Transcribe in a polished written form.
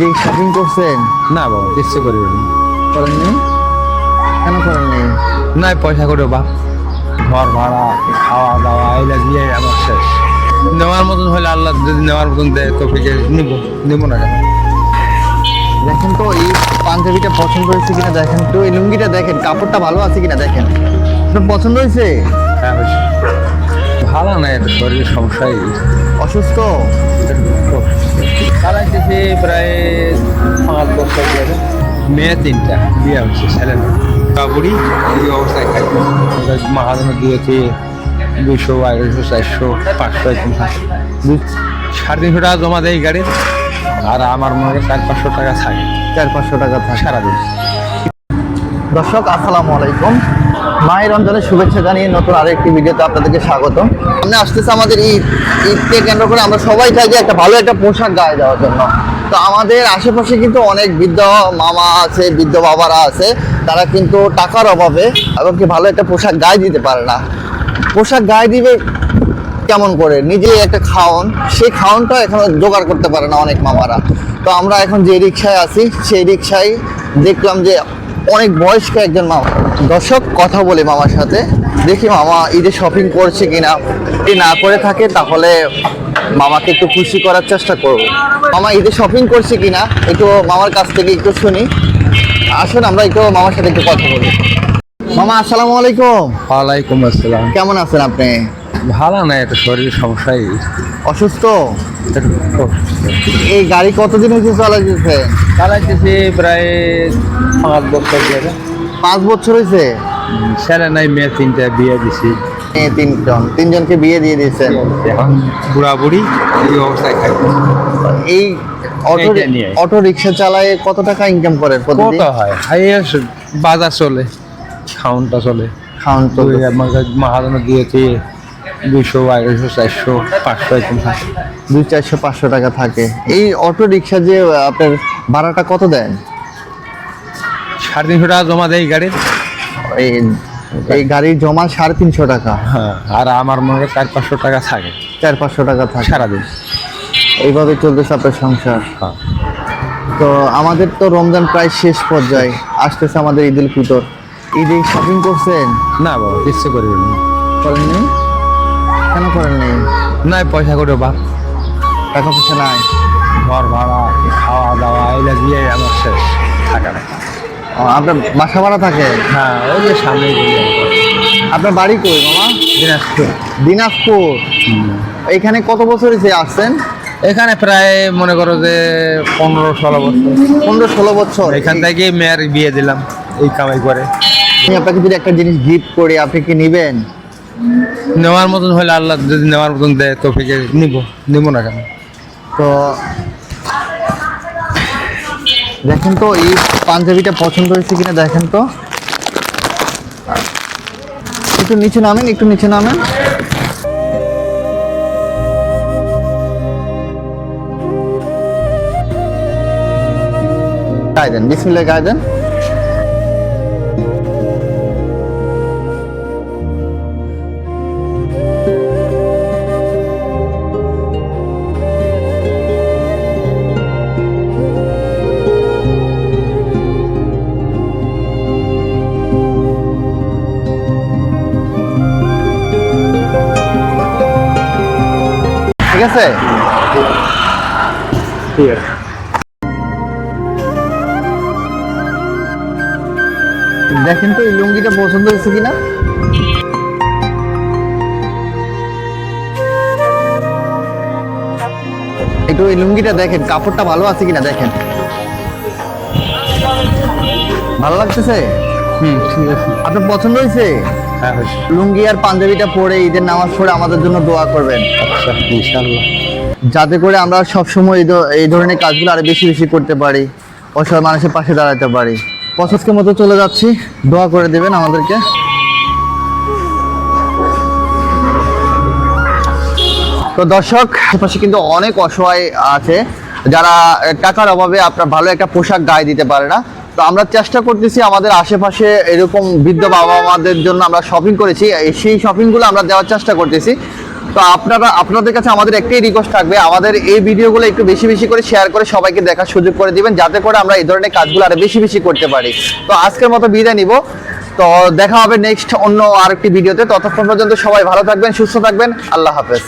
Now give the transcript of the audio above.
যে শপিং করছেন? না বাবা, ইচ্ছে করি করেননি? কেন করেননি? না, পয়সা করে বাপ, ঘর ভাড়া, খাওয়া দাওয়া এগুলা দিয়ে আমার শেষ। নেওয়ার মতন হলে আল্লাহ যদি নেওয়ার মতন দেয় তো নিব না কেন? দেখেন তো এই পাঞ্জাবিটা পছন্দ হয়েছে কিনা, দেখেন তো এই লুঙ্গিটা দেখেন, কাপড়টা ভালো আছে কিনা দেখেন। আপনার পছন্দ হয়েছে? হ্যাঁ হয়েছে। ভালো না, এটা শরীরের সমস্যাই। অসুস্থ? চালাইতেছি প্রায় 5 বছর ধরে। মেয়ে 3টা, বিয়ে হচ্ছে, ছেলে না। বুড়ি এই অবস্থায় খাই। মাহাজনে দিয়েছি 200, 250, 400, 500 এরকম থাকে। 350 টাকা জমা দেয় গাড়ির, আর আমার মনে হয় 400-500 টাকা থাকে। 400-500 টাকা থাকে সারাদিন। দর্শক আসসালামু আলাইকুম, মায়ের রমজানের শুভেচ্ছা জানিয়ে নতুন আরেকটি ভিডিওতে আপনাদেরকে স্বাগত। সামনে আসতেছে আমাদের ঈদকে কেন্দ্র করে আমরা সবাই চাই যে একটা ভালো একটা পোশাক গায়ে দেওয়ার জন্য। তো আমাদের আশেপাশে কিন্তু অনেক বৃদ্ধ মামা আছে, বৃদ্ধ বাবারা আছে, তারা কিন্তু টাকার অভাবে এমনকি ভালো একটা পোশাক গায়ে দিতে পারে না। পোশাক গায়ে দিবে কেমন করে? নিজে একটা খাওন, সেই খাওনটা এখনো জোগাড় করতে পারে না অনেক মামারা। তো আমরা এখন যে রিক্সায় আছি সেই রিক্সায় দেখলাম যে অনেক বয়স্ক একজন মামা। দর্শক কথা বলি মামার সাথে, দেখি মামা ঈদে শপিং করছে কিনা। যদি না করে থাকে তাহলে মামাকে একটু খুশি করার চেষ্টা করব। মামা ঈদে শপিং করছে কিনা একটু মামার কাছ থেকে একটু শুনি। আসুন আমরা একটু মামার সাথে একটু কথা বলি। মামা আসসালামু আলাইকুম। ওয়ালাইকুম আসসালাম। কেমন আছেন আপনি? ভালো না, এটা শরীরের সমস্যাই। অসুস্থ? এই গাড়ি কতদিন হয়েছে চালাইতেছে? চালাইতেছি প্রায় 5 বছর ধরে। 5 বছর হয়েছে? ছেলে নাই, মেয়ে 3টা, বিয়ে দিছি। তিনজনকে বিয়ে দিয়ে দিয়েছেন। এখন বুড়া বুড়ি এই অবস্থায় খাই। এই এইটা নিয়ে। অটো রিক্সা চালায় কত টাকা ইনকাম করেন প্রতিদিন? কত হয়? বাজার চলে, খাউনটা চলে। খাওন তো মাহাজনে দিয়েছি 200, 250, 400, 500 এরকম থাকে। 200-400-500 টাকা থাকে। এই অটো রিক্সা যে আপনার ভাড়াটা কত দেন? 350 টাকা জমা দেয় গাড়ির। এই গাড়ির জমা 350 টাকা। হ্যাঁ, আর আমার মনে হয় 400-500 টাকা থাকে। 400-500 টাকা থাকে সারাদিন। এইভাবে চলতেছে আপনার সংসার। হ্যাঁ। তো আমাদের তো রমজান প্রায় শেষ পর্যায়ে, আসতেছে আমাদের ঈদ উল ফিতর। ঈদে শপিং করছেন? না বাবা, ইচ্ছে করি করেননি? কেন করেননি? না, পয়সা করে বাপ, টাকা পয়সা নাই? ঘর ভাড়া, খাওয়া দাওয়া এগুলা দিয়ে আমার শেষ। টাকা নেই। আপনার বাসা ভাড়া থাকে? হ্যাঁ, ওই যে সামনে আপনার বাড়ি কই মামা? দিনাজপুর। দিনাজপুর। এখানে কত বছর হয়েছে আসছেন? এখানে প্রায় মনে করো যে 15-16 বছর। 15-16 বছর। এখান থেকে মেয়ের বিয়ে দিলাম এই কামাই করে। আমি আপনাকে যদি একটা জিনিস গিফট করি আপনি কি নিবেন? নেওয়ার মতন হলে আল্লাহ যদি নেওয়ার মতন দেয় তো নিব না কেন? তো দেখেন তো এই পাঞ্জাবিটা পছন্দ হয়েছে কিনা দেখেন তো। একটু নিচে নামেন, একটু নিচে নামেন। গায়ে দেন, বিসমিল্লাহ গায়ে দেন। ঠিক আছে? ঠিক আছে। দেখেন তো এই লুঙ্গিটা পছন্দ হয়েছে কিনা। একটু এই লুঙ্গিটা দেখেন, কাপড়টা ভালো আছে কিনা দেখেন। ভালো লাগতেছে? ঠিক আছে। আপনার পছন্দ হয়েছে? হ্যাঁ হয়েছে। লুঙ্গি আর পাঞ্জাবিটা পরে ঈদের নামাজ পড়ে আমাদের জন্য দোয়া করবেন, আচ্ছা, ইনশাআল্লাহ। যাতে করে আমরা সবসময় এই ধরনের কাজগুলো আরো বেশি বেশি করতে পারি, অসহায় মানুষের পাশে দাঁড়াতে পারি। পছন্দের মতো চলে যাচ্ছি, দোয়া করে দেবেন আমাদেরকে। তো দর্শক, আশেপাশে কিন্তু অনেক অসহায় আছে যারা টাকার অভাবে আপনার ভালো একটা পোশাক গায়ে দিতে পারে না। তো আমরা চেষ্টা করতেছি আমাদের আশেপাশে এরকম বৃদ্ধ বাবা মাদের জন্য আমরা শপিং করেছি, সেই শপিংগুলো আমরা দেওয়ার চেষ্টা করতেছি। তো আপনাদের কাছে আমাদের একটাই রিকোয়েস্ট থাকবে, আমাদের এই ভিডিওগুলো একটু বেশি বেশি করে শেয়ার করে সবাইকে দেখার সুযোগ করে দিবেন, যাতে করে আমরা এই ধরনের কাজগুলো আরো বেশি বেশি করতে পারি। তো আজকের মতো বিদায় নিব, তো দেখা হবে নেক্সট অন্য আরেকটি ভিডিওতে। ততক্ষণ পর্যন্ত সবাই ভালো থাকবেন, সুস্থ থাকবেন, আল্লাহ হাফেজ।